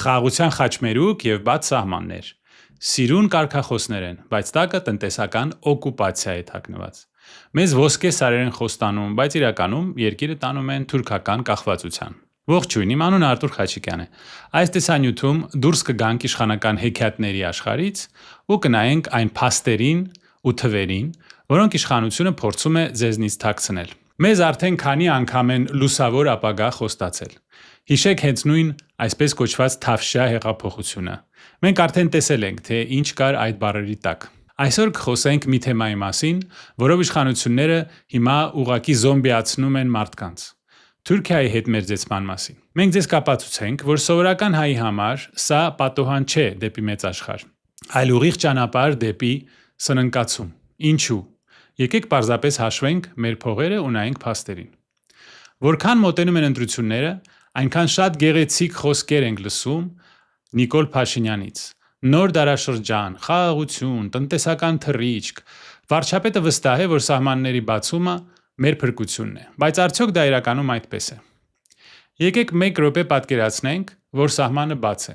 Խաղաղության խաչմերուկ եւ բաց սահմաններ։ Սիրուն կարգախոսներ են, բայց տակը տնտեսական օկուպացիա է թաքնված։ Մեզ ոսկե սարեր են խոստանում, բայց իրականում երկիրը տանում են թուրքական կախվածության։ Ողջույն, իմ անունը Արտուր Խաչիկյան է։ Այս տեսանյութում դուրս կգանք իշխանական հեքիաթների աշխարհից ու կնայենք այն փաստերին ու թվերին, որոնք իշխանությունը փորձում է ձեզնից թաքցնել։ Մեզ արդեն քանի անգամ են լուսավոր ապագա խոստացել։ Հիշեք հենց նույն այսպես կոչված թավշյա հեղափոխությունը։ Մենք արդեն տեսել ենք, թե ինչ կար այդ բառերի տակ։ Այսօր կխոսենք մի թեմայի մասին, որով իշխանությունները հիմա ուղղակի զոմբիացնում են մարդկանց։ Թուրքիայի հետ մերձեցման մասին։ Մենք ձեզ կապացուցենք, որ սովորական հայի համար սա պատոհան չէ դեպի մեծ աշխարհ, այլ ուղիղ ճանապարհ դեպի սննկացում։ Ինչու՞։ Եկեք պարզապես հաշվենք մեր փողերը ու նայենք փաստերին։ Որքան մոտենում են ընտրությունները, այնքան շատ գեղեցիկ խոսքեր ենք լսում Նիկոլ Փաշինյանից։ Նոր դարաշրջան, խաղաղություն, տնտեսական թռիչք։ Վարչապետը վստահ է, որ սահմանների բացումը մեր փրկությունն է, բայց արդյոք դա իրականում այդպես է։ Եկեք մեկ րոպե պատկերացնենք, որ սահմանը բաց է։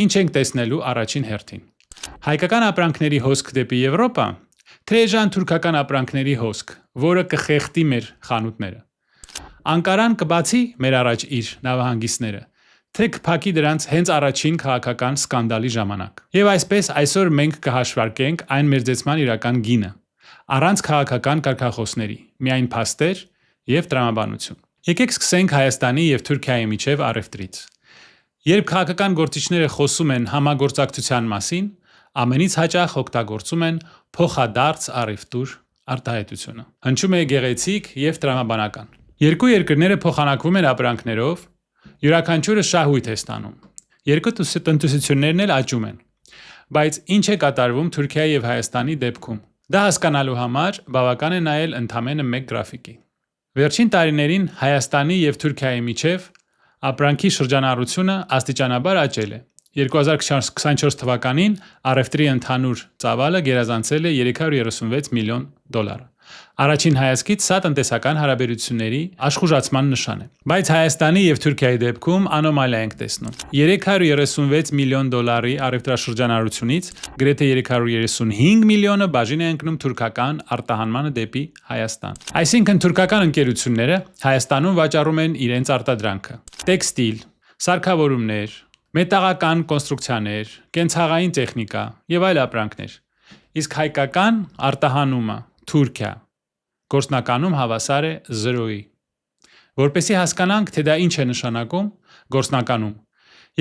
Ինչ ենք տեսնելու առաջին հերթին։ Հայկական ապրանքների հոսք դեպի Եվրոպա, թե էժան թուրքական ապրանքների հոսք, որը կխեղդի մեր խանութները։ Անկարան կբացի մեր առաջ իր նավահանգիստները, թե կփակի դրանց հենց առաջին քաղաքական սկանդալի ժամանակ։ Եվ այսպես այսօր մենք կհաշվարկենք այն մերձեցման իրական գինը, առանց քաղաքական կարգախոսների, միայն փաստեր եւ տրամաբանություն։ Եկեք սկսենք Հայաստանի եւ Թուրքիայի միջև առևտրից։ Երբ քաղաքական գործիչները խոսում են համագործակցության մասին, ամենից հաճախ օգտագործում են փոխադարձ առևտուր արտահայտությունը։ Հնչում է գեղեցիկ եւ տրամաբանական։ Երկու երկրները փոխանակվում են ապրանքներով, յուրաքանչյուրը շահույթ է ստանում։ Երկու տնտեսություններն էլ աճում են։ Բայց ինչ է կատարվում Թուրքիայի եւ Հայաստանի դեպքում։ Դա հասկանալու համար բավական է նայել ընդամենը մեկ գրաֆիկի։ Վերջին տարիներին Հայաստանի եւ Թուրքիայի միջև ապրանքի շրջանառությունը աստիճանաբար աճել է։ 2024 թվականին առևտրի ընդհանուր ծավալը գերազանցել է 336 միլիոն դոլար։ Առաջին հայացքից սա տնտեսական հարաբերությունների աշխուժացման նշան է։ Բայց Հայաստանի եւ Թուրքիայի դեպքում անոմալիա ենք տեսնում։ 336 միլիոն դոլարի առևտրաշրջանառությունից գրեթե 335 միլիոնը բաժին է ընկնում թուրքական արտահանմանը դեպի Հայաստան։ Այսինքն թուրքական ընկերությունները Հայաստանում վաճառում են իրենց արտադրանքը՝ տեքստիլ, սարքավորումներ, մետաղական կոնստրուկցիաներ, կենցաղային տեխնիկա եւ այլ ապրանքներ։ Իսկ հայկական արտահանումը Թուրքիա գործնականում հավասար է 0-ի։ Որպեսզի հասկանանք, թե դա ինչ է նշանակում գործնականում,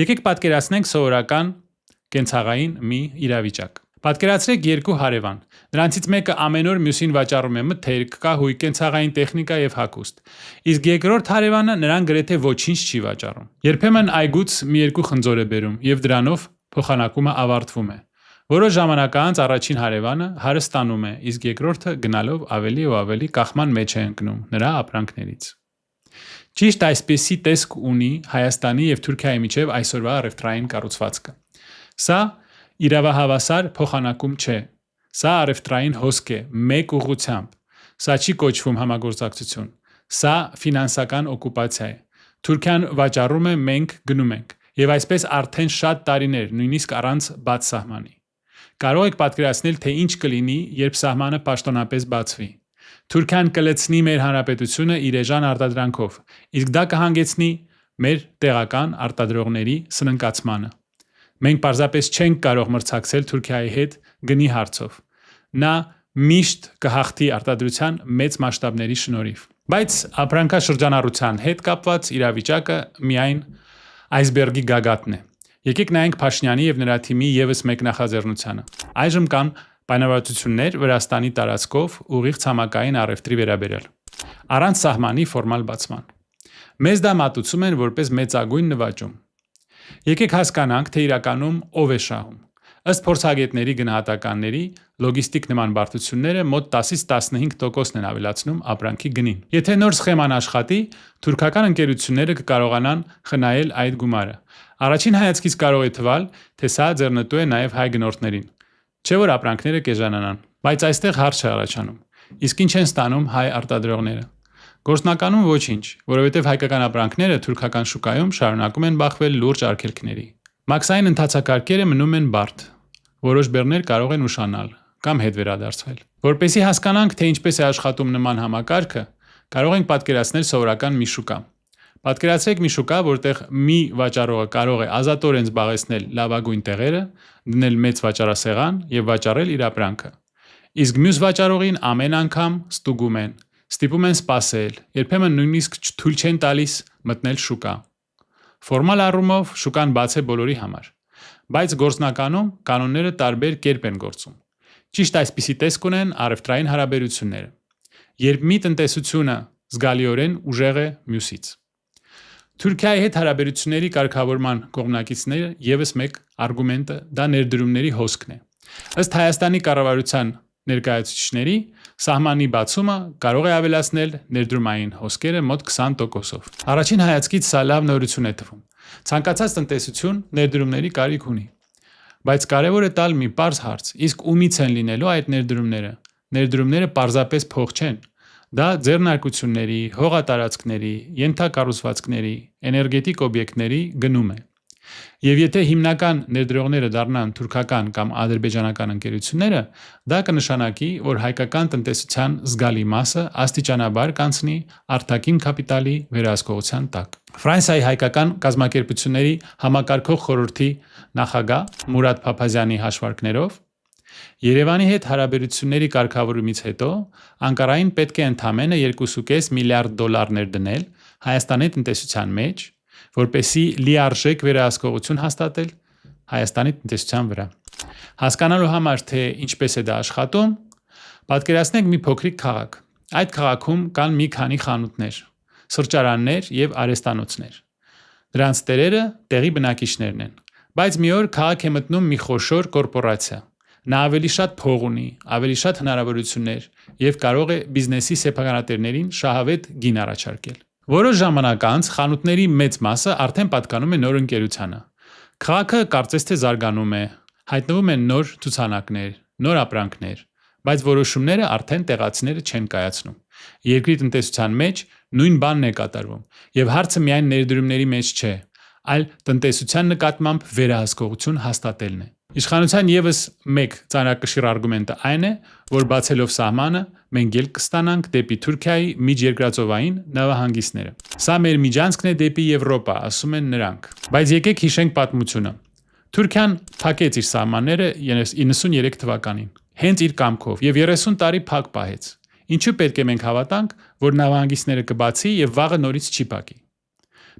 եկեք պատկերացնենք սովորական կենցաղային մի իրավիճակ։ Պատկերացրեք երկու հարևան։ Նրանցից մեկը ամեն օր մյուսին վաճառում է մթերք, կահույք, կենցաղային տեխնիկա եւ հագուստ։ Իսկ երկրորդ հարևանը նրան գրեթե ոչինչ չի վաճառում։ Երբեմն այգուց մի երկու խնձոր է բերում եւ դրանով փոխանակումը ավարտվում է։ Որոշ ժամանակ անց առաջին հարևանը հարստանում է, իսկ երկրորդը գնալով ավելի ու ավելի կախման մեջ է ընկնում նրա ապրանքներից։ Ճիշտ այսպիսի տեսք ունի Հայաստանի եւ Թուրքիայի միջև այսօրվա առևտրային կառուցվածքը։ Սա իրավահավասար փոխանակում չէ։ Սա առևտրային հոսք է մեկ ուղղությամբ։ Սա չի կոչվում համագործակցություն։ Սա ֆինանսական օկուպացիա է։ Թուրքիան վաճառում է, մենք գնում ենք։ Եվ այսպես արդեն շատ տարիներ, նույնիսկ առանց բաց սահմանի։ Կարող եք պատկերացնել, թե ինչ կլինի, երբ սահմանը պաշտոնապես բացվի։ Թուրքիան կլցնի մեր հանրապետությունը իր էժան արտադրանքով, իսկ դա կհանգեցնի մեր տեղական արտադրողների սննկացմանը։ Մենք պարզապես չենք կարող մրցակցել Թուրքիայի հետ գնի հարցով։ Նա միշտ կհաղթի արտադրության մեծ մասշտաբների շնորհիվ։ Բայց ապրանքաշրջանառության հետ կապված իրավիճակը միայն այսբերգի գագաթն է։ Եկեք նայենք Փաշինյանի եւ նրա թիմի եւս մեկ նախաձեռնությանը։ Այժմ կան պայմանավորվածություններ Վրաստանի տարածքով ուղիղ ցամաքային առևտրի վերաբերյալ, առանց սահմանի ֆորմալ բացման։ Մեզ դա մատուցում են որպես մեծագույն նվաճում։ Եկեք հասկանանք, թե իրականում ով է շահում։ Ըստ փորձագետների գնահատականների, լոգիստիկ նման բարդությունները մոտ 10-ից 15% են ավելացնում ապրանքի գնին։ Եթե նոր սխեման աշխատի, թուրքական ընկերությունները կկարողանան խնայել այդ գումարը։ Առաջին հայացքից կարող է թվալ, թե սա ձեռնտու է նաև հայ գնորդներին։ Չէ՞ որ ապրանքները կեժանանան, բայց այստեղ հարց է առաջանում։ Իսկ ինչ են ստանում հայ արտադրողները։ Գործնականում ոչինչ, որովհետև հայկական ապրանքները թուրքական շուկայում շարունակում են բախվել լուրջ արգելքների։ Մաքսային ընթացակարգերը մնում են բարդ։ Որոշ բեռներ կարող են ուշանալ կամ հետ վերադարձվել։ Որպեսզի հասկանանք, թե ինչպես է աշխատում նման համակարգը, կարող ենք պատկերացնել սովորական մի շուկա։ Պատկերացրեք մի շուկա, որտեղ մի վաճառողը կարող է ազատորեն զբաղեցնել լավագույն տեղերը, դնել մեծ վաճառասեղան եւ վաճառել իր ապրանքը։ Իսկ մյուս վաճառողին ամեն անգամ ստուգում են, ստիպում են սպասել, երբեմն նույնիսկ թույլ չեն տալիս մտնել շուկա։ Ֆորմալ առումով շուկան բաց է բոլորի համար, բայց գործնականում կանոնները տարբեր կերպ են գործում։ Ճիշտ այսպիսի տեսք ունեն առևտրային հարաբերությունները, երբ մի տնտեսությունը զգալիորեն ուժեղ է մյուսից։ Թուրքիայի հետ հարաբերությունների կարգավորման կողմնակիցները եւս մեկ արգումենտը դա ներդրումների հոսքն է։ Ըստ Հայաստանի կառավարության ներկայացուցիչների, սահմանի բացումը կարող է ավելացնել ներդրումային հոսքերը մոտ 20%-ով։ Առաջին հայացքից սա լավ նորություն է թվում։ Ցանկացած տնտեսություն ներդրումների կարիք ունի։ Բայց կարևոր է տալ մի պարզ հարց, իսկ ումից են լինելու այդ ներդրումները։ Ներդրումները պարզապես փող չեն։ Դա ձեռնարկությունների, հողատարածքների, ենթակառուցվածքների, էներգետիկ օբյեկտների գնում է։ Եվ եթե հիմնական ներդրողները դառնան թուրքական կամ ադրբեջանական ընկերությունները, դա կնշանակի, որ հայկական տնտեսության զգալի մասը աստիճանաբար կանցնի արտաքին կապիտալի վերահսկողության տակ։ Ֆրանսիայի հայկական կազմակերպությունների համակարգող խորհրդի նախագահ Մուրադ Փափազյանի հաշվարկներով Երևանի հետ հարաբերությունների կարգավորումից հետո Անկարային պետք է ընդամենը 2.5 միլիարդ դոլարներ դնել Հայաստանի տնտեսության մեջ, որպեսզի լիարժեք վերահսկողություն հաստատել Հայաստանի տնտեսության վրա։ Հասկանալու համար, թե ինչպես է դա աշխատում, պատկերացնենք մի փոքրիկ քաղաք։ Այդ քաղաքում կան մի քանի խանութներ, սրճարաններ եւ արհեստանոցներ։ Դրանց տերերը տեղի բնակիչներն են, բայց մի օր քաղաք է մտնում մի խոշոր կորպորացիա։ Նա ավելի շատ փող ունի, ավելի շատ հնարավորություններ եւ կարող է բիզնեսի սեփականատերերին շահավետ գին առաջարկել։ Որոշ ժամանակ անց խանութների մեծ մասը արդեն պատկանում է նոր ընկերությանը։ Քաղաքը կարծես թե զարգանում է, հայտնվում են նոր ցուցանակներ, նոր ապրանքներ, բայց որոշումները արդեն տեղացիները չեն կայացնում։ Երկրի տնտեսության մեջ նույն բանն է կատարվում, եւ հարցը միայն ներդրումների մեջ չէ, այլ տնտեսության նկատմամբ վերահսկողություն հաստատելն է։ Իշխանության եւս մեկ ծանրակշիռ արգումենտը այն է, որ բացելով սահմանը մենք ելք կստանանք դեպի Թուրքիայի միջերկրածովային նավահանգիստները։ Սա մեր միջանցքն է դեպի Եվրոպա, ասում են նրանք։ Բայց եկեք հիշենք պատմությունը։ Թուրքիան փակեց իր սահմանները 93 թվականին, հենց իր կամքով եւ 30 տարի փակ պահեց։ Ինչու պետք է մենք հավատանք, որ նավահանգիստները կբացի եւ վաղը նորից չի փակի։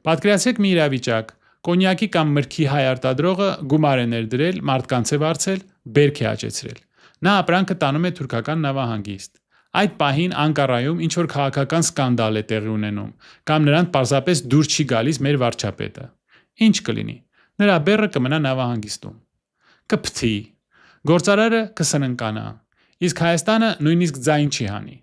Պատկերացրեք մի իրավիճակ, կոնյակի կամ մրգի հայ արտադրողը գումար է ներդրել, մարդկանց է վարձել, բերք է աճեցրել։ Նա ապրանքը տանում է թուրքական նավահանգիստ։ Այդ պահին Անկարայում ինչ որ քաղաքական սկանդալ է տեղի ունենում, կամ նրան պարզապես դուր չի գալիս մեր վարչապետը։ Ինչ կլինի։ Նրա բեռը կմնա նավահանգիստում։ Կփթի։ Գործարարը կսննկանա։ Իսկ Հայաստանը նույնիսկ ձայն չի հանի։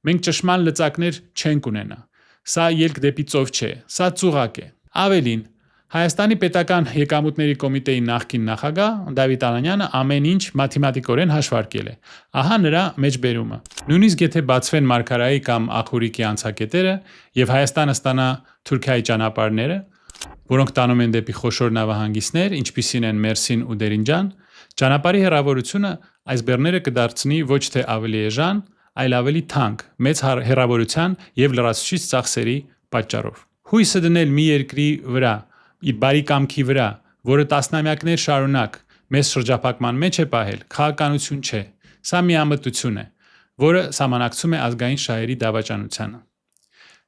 Մենք ճշմարտ լծակներ չենք ունենա։ Սա ելք դեպի ծով չէ, սա ծուղակ է։ Ավելին, Հայաստանի պետական եկամուտների կոմիտեի նախկին նախագահ Դավիթ Անանյանը ամեն ինչ մաթեմատիկորեն հաշվարկել է։ Ահա նրա մեջբերումը։ Նույնիսկ եթե բացվեն Մարգարայի կամ Ախուրիկի անցակետերը եւ Հայաստանը ստանա Թուրքիայի ճանապարհները, որոնք տանում են դեպի խոշոր նավահանգիստներ, ինչպիսին են Մերսին ու Դերինջան, ճանապարհի հեռավորությունը այս բեռները կդարձնի ոչ թե ավելի էժան, այլ ավելի թանկ, մեծ հեռավորության եւ լրացուցիչ ծախսերի պատճառով։ Հույսը դնել մի երկրի վրա, իր բարի կամքի վրա, որը տասնամյակներ շարունակ մեծ շրջափակման մեջ է պահել, քաղաքականություն չէ։ Սա մի ամտություն է, որը սահմանակցում է ազգային շահերի դավաճանությանը։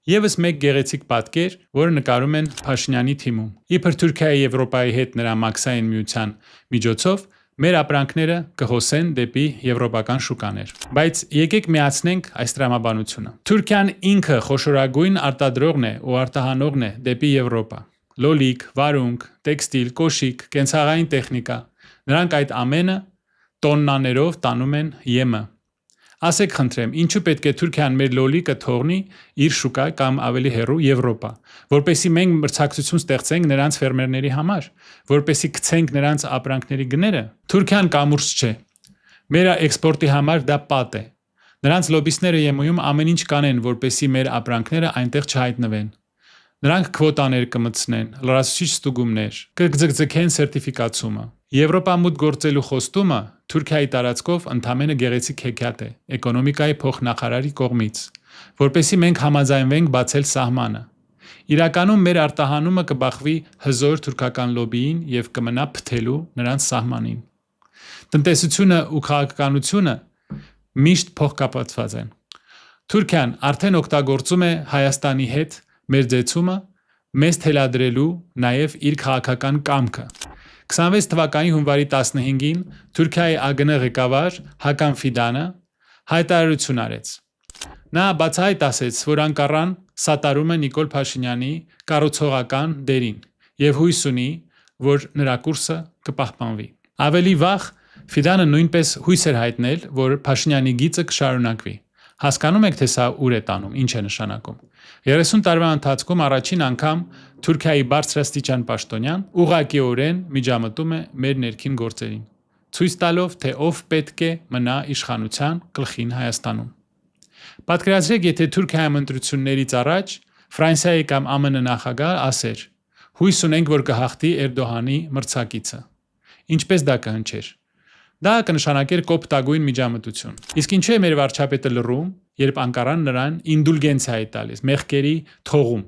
Եվս մեկ գեղեցիկ պատկեր, որը նկարում են Փաշինյանի թիմում։ Իբր Թուրքիայի Եվրոպայի հետ նրա մաքսային միության միջոցով մեր ապրանքները կհոսեն դեպի եվրոպական շուկաներ։ Բայց եկեք միացնենք այս տրամաբանությունը։ Թուրքիան ինքը խոշորագույն արտադրողն է ու արտահանողն է դեպի Եվրոպա։ Լոլիկ, վարունգ, տեքստիլ, կոշիկ, կենցաղային տեխնիկա։ Նրանք այդ ամենը տոննաներով տանում են ԵՄ։ Ասեք խնդրեմ, ինչու պետք է Թուրքիան մեր լոլիկը թողնի իր շուկա կամ ավելի հեռու Եվրոպա, որպեսզի մենք մրցակցություն ստեղծենք նրանց ֆերմերների համար, որպեսզի գցենք նրանց ապրանքների գները։ Թուրքիան կամուրջ չէ։ Մեր էքսպորտի համար դա պատ է։ Նրանց լոբիստները ԵՄ-ում ամեն ինչ կանեն, որպեսզի մեր ապրանքները այնտեղ չհայտնվեն։ Նրանք քվոտաներ կմտցնեն, լրացուցիչ ստուգումներ, կձգձգեն սերտիֆիկացումը։ Եվրոպա մուտք գործելու խոստումը Թուրքիայի տարածքով ընդամենը գեղեցիկ հեքիաթ է էկոնոմիկայի փոխնախարարի կողմից, որպեսզի մենք համաձայնվենք բացել սահմանը։ Իրականում մեր արտահանումը կբախվի հզոր թուրքական լոբիին եւ կմնա փթելու նրանց սահմանին։ Տնտեսությունը ու քաղաքականությունը միշտ փոխկապակցված են։ Թուրքիան արդեն օգտագործում է Հայաստանի հետ մեր ձեցումը մեզ թելադրելու նաև իր քաղաքական կամքը։ 26 թվականի հունվարի 15-ին Թուրքիայի ԱԳՆ ղեկավար Հական Ֆիդանը հայտարարություն արեց։ Նա բացահայտ ասեց, որ Անկարան սատարում է Նիկոլ Փաշինյանի կառուցողական դերին եւ հույս ունի, որ նրա կուրսը կպահպանվի։ Ավելի վաղ Ֆիդանը նույնպես հույս էր հայտնել, որ Փաշինյանի գիծը կշարունակվի։ Հասկանում եք, թե սա ուր է տանում, ինչ է նշանակում։ 30 տարվա ընթացքում առաջին անգամ Թուրքիայի բարձրաստիճան պաշտոնյան ուղղակիորեն միջամտում է մեր ներքին գործերին, ցույց տալով, թե ով պետք է մնա իշխանության գլխին Հայաստանում։ Պատկերացրեք, եթե Թուրքիայում ընտրություններից առաջ Ֆրանսիայի կամ ԱՄՆ նախագահ ասեր. հույս ունենք, որ կհաղթի Էրդողանի մրցակիցը։ Ինչպես դա կհնչեր։ Դա կնշանակեր կոպտագույն միջամտություն։ Իսկ ինչու է մեր վարչապետը լռում, երբ Անկարան նրան ինդուլգենցիա է տալիս, մեղքերի թողում,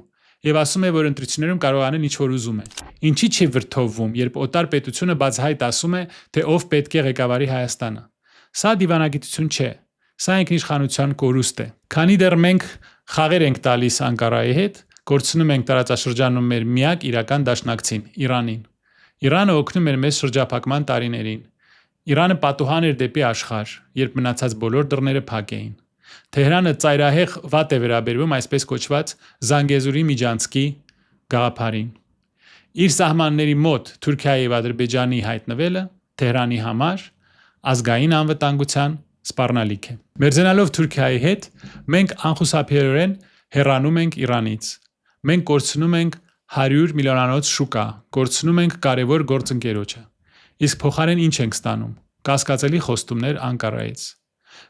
եւ ասում է, որ ընտրություններում կարող անել ինչ որ ուզում է։ Ինչի՞ չի վրդովվում, երբ օտար պետությունը բացահայտ ասում է, թե ով պետք է ղեկավարի Հայաստանը։ Սա դիվանագիտություն չէ, սա ինքնիշխանության կորուստ է։ Քանի դեռ մենք խաղեր ենք տալիս Անկարայի հետ, կորցնում ենք տարածաշրջանում մեր միակ իրական դաշնակցին՝ Իրանին։ Իրանը օգնում էր մեզ շրջափակման տարիներին։ Իրանը պատուհան էր դեպի աշխարհ, երբ մնացած բոլոր դռները փակ էին։ Թեհրանը ծայրահեղ վատ է վերաբերվում այսպես կոչված Զանգեզուրի միջանցքի գաղափարին։ Իր սահմանների մոտ Թուրքիայի եւ Ադրբեջանի հայտնվելը Թեհրանի համար ազգային անվտանգության սպառնալիք է։ Մերձենալով Թուրքիայի հետ մենք անխուսափելիորեն հեռանում ենք Իրանից։ Մենք կորցնում ենք 100 միլիոնանոց շուկա, կորցնում ենք կարևոր գործընկերոջը։ Իսկ փոխարեն ինչ ենք ստանում։ Կասկածելի խոստումներ Անկարայից։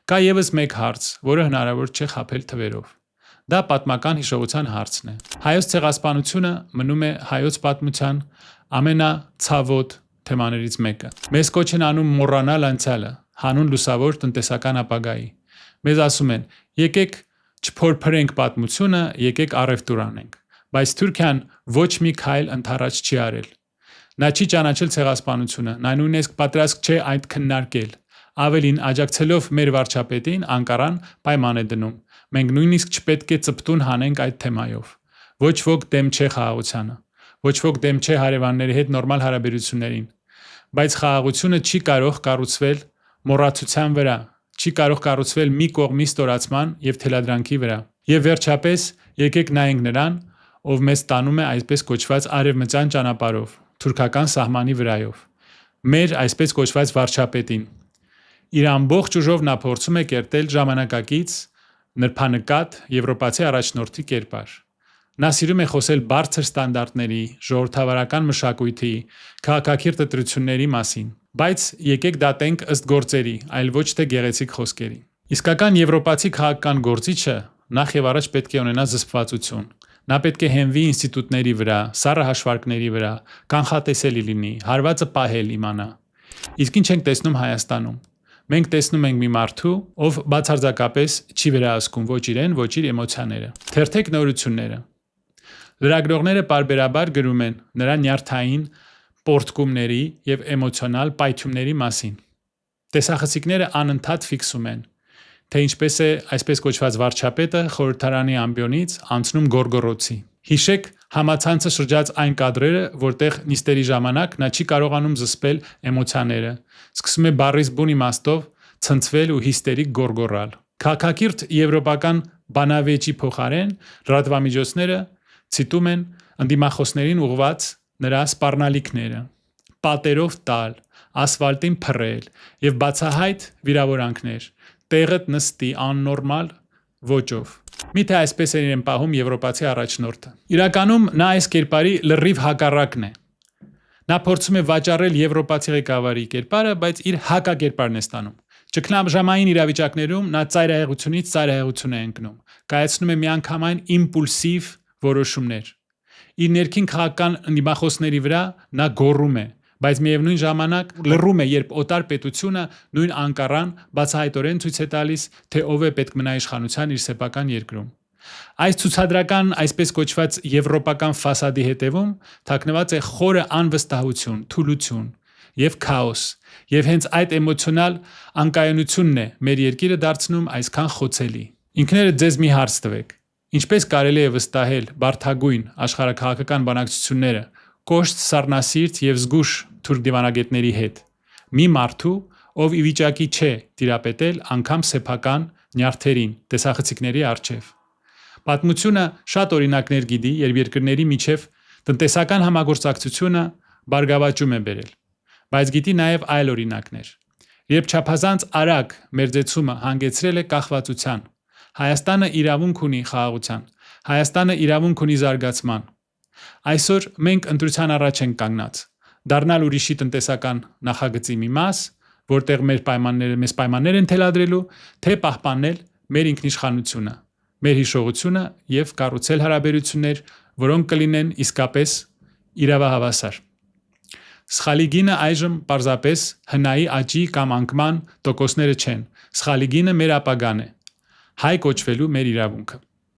Կա եւս մեկ հարց, որը հնարավոր չէ խաբել թվերով։ Դա պատմական հիշողության հարցն է։ Հայոց ցեղասպանությունը մնում է հայոց պատմության ամենացավոտ թեմաներից մեկը։ Մեզ կոչ են անում մոռանալ անցյալը, հանուն լուսավոր տնտեսական ապագայի։ Մեզ ասում են. եկեք չփորփրենք պատմությունը, եկեք առևտուր անենք։ Բայց Թուրքիան ոչ մի քայլ ընդառաջ չի արել։ Նա չի ճանաչել ցեղասպանությունը, նա նույնիսկ պատրաստ չէ այդ քննարկել։ Ավելին, աջակցելով մեր վարչապետին, Անկարան պայման է դնում։ Մենք նույնիսկ չպետք է ծպտուն հանենք այդ թեմայով։ Ոչ ոք դեմ չէ խաղաղությանը, ոչ ոք դեմ չէ հարևանների հետ նորմալ հարաբերություններին, բայց խաղաղությունը չի կարող կառուցվել մոռացության վրա, չի կարող կառուցվել մի կողմի ստորացման եւ թելադրանքի վրա։ Եվ վերջապես, եկեք նայենք նրան, ով մեզ տանում է այսպես կոչված արևմտյան ճանապարհով, թուրքական սահմանի վրայով։ Մեր այսպես կոչված վարչապետին։ Իր ամբողջ ուժով նա փորձում է կերտել ժամանակակից, նրբանկատ եվրոպացի առաջնորդի կերպար։ Նա սիրում է խոսել բարձր ստանդարտների, ժողովրդավարական մշակույթի, քաղաքակիրթ ընտրությունների մասին, բայց եկեք դատենք ըստ գործերի, այլ ոչ թե գեղեցիկ խոսքերի։ Իսկական եվրոպացի քաղաքական գործիչը նախ եւ առաջ պետք է ունենա զսպվածություն։ Նա պետք է հենվի ինստիտուտների վրա, սառը հաշվարկների վրա, կանխատեսելի լինի, հարվածը պահել իմանա։ Իսկ ինչ ենք տեսնում Հայաստանում։ Մենք տեսնում ենք մի մարդու, ով բացարձակապես չի վերահսկում ոչ իրեն, ոչ իր էմոցիաները։ Թերթեք նորությունները։ Լրագրողները պարբերաբար գրում են նրա նյարդային պորտկումների եւ էմոցիոնալ պայթյունների մասին։ Տեսախցիկները անընդհատ ֆիքսում են, թե ինչպես է այսպես կոչված վարչապետը խորհրդարանի ամբիոնից անցնում գորգորոցի։ Հիշեք համացանցը շրջած այն կադրերը, որտեղ նիստերի ժամանակ նա չի կարողանում զսպել էմոցիաները, սկսում է բառից բուն իմաստով ցնցվել ու հիստերիկ գորգորալ։ Քաղաքակիրթ եվրոպական բանավեճի փոխարեն լրատվամիջոցները ցիտում են ընդդիմախոսներին ուղված նրա սպառնալիքները, պատերով տալ, ասֆալտին փռել եւ բացահայտ վիրավորանքներ, տեղդ նստի աննորմալ ոճով։ Միթե այսպես է իրեն պահում եվրոպացի առաջնորդը։ Իրականում նա այս կերպարի լրիվ հակառակն է։ Նա փորձում է վաճառել եվրոպացի ղեկավարի կերպարը, բայց իր հակակերպարն է ստանում։ Ճգնաժամային իրավիճակներում նա ծայրահեղությունից ծայրահեղություն է ընկնում, կայացնում է միանգամայն իմպուլսիվ որոշումներ։ Իր ներքին քաղաքական դիմախոսների վրա նա գոռում է, բայց միևնույն ժամանակ լռում է, երբ օտար պետությունը նույն Անկարան բացահայտորեն ցույց է տալիս, թե ով է պետք մնա իշխանության իր սեփական երկրում։ Այս ցուցադրական, այսպես կոչված եվրոպական ֆասադի հետևում թաքնված է խորը անվստահություն, թուլություն եւ քաոս, եւ հենց այդ էմոցիոնալ անկայունությունն է մեր երկիրը դարձնում այսքան խոցելի։ Ինքներդ ձեզ մի հարց տվեք. ինչպես կարելի է վստահել բարդագույն աշխարհաքաղաքական բանակցությունները կոշտ, սառնասիրտ եւ զգուշ թուրք դիվանագետների հետ։ Մի մարդու, ով ի վիճակի չէ տիրապետել անգամ սեփական նյարդերին, տեսախցիկների առջև։ Պատմությունը շատ օրինակներ գիտի, երբ երկրների միջև տնտեսական համագործակցությունը բարգավաճում է բերել, բայց գիտի նաև այլ օրինակներ։ Երբ չափազանց արագ մերձեցումը հանգեցրել է կախվածության, Հայաստանը իրավունք ունի խաղաղության, Հայաստանը իրավունք ունի զարգացման։ Այսօր մենք ընտրության առաջ ենք կանգնած, դառնալ ուրիշի տնտեսական նախագծի մի մաս, որտեղ մեզ պայմաններ են թելադրելու, թե պահպանել մեր ինքնիշխանությունը, մեր հիշողությունը եւ կառուցել հարաբերություններ, որոնք կլինեն իսկապես իրավահավասար։ Սխալի գինը այժմ պարզապես հնայի աճի կամ անկման տոկոսները չեն։ Սխալի գինը մեր ապագան է, հայ կոչվելու մեր իրավունքը։